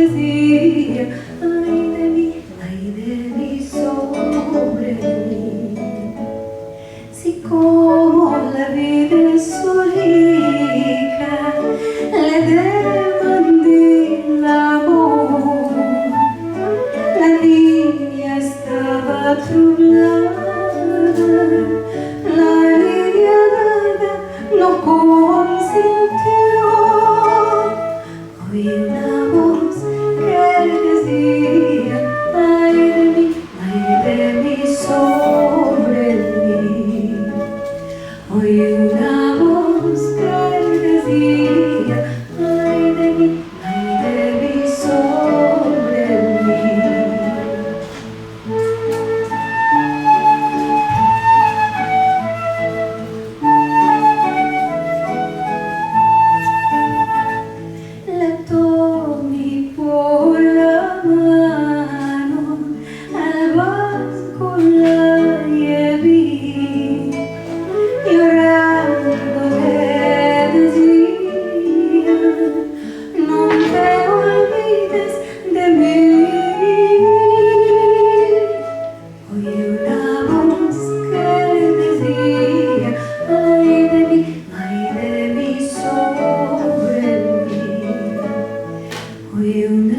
decía, ay de mí sobre mí. Si como la vida es solita, le demandé la amor. La niña estaba trublada, la lidiada no consintió. Oí una voz que decía, ay de mí sobre mí. Oí una voz que decía, ay de mí sobre mí. La tomé por la mano, al banco la llevé, llorando me decía, no te olvides de mí. Oí una voz que decía, ay de mí sobre mí. Oí una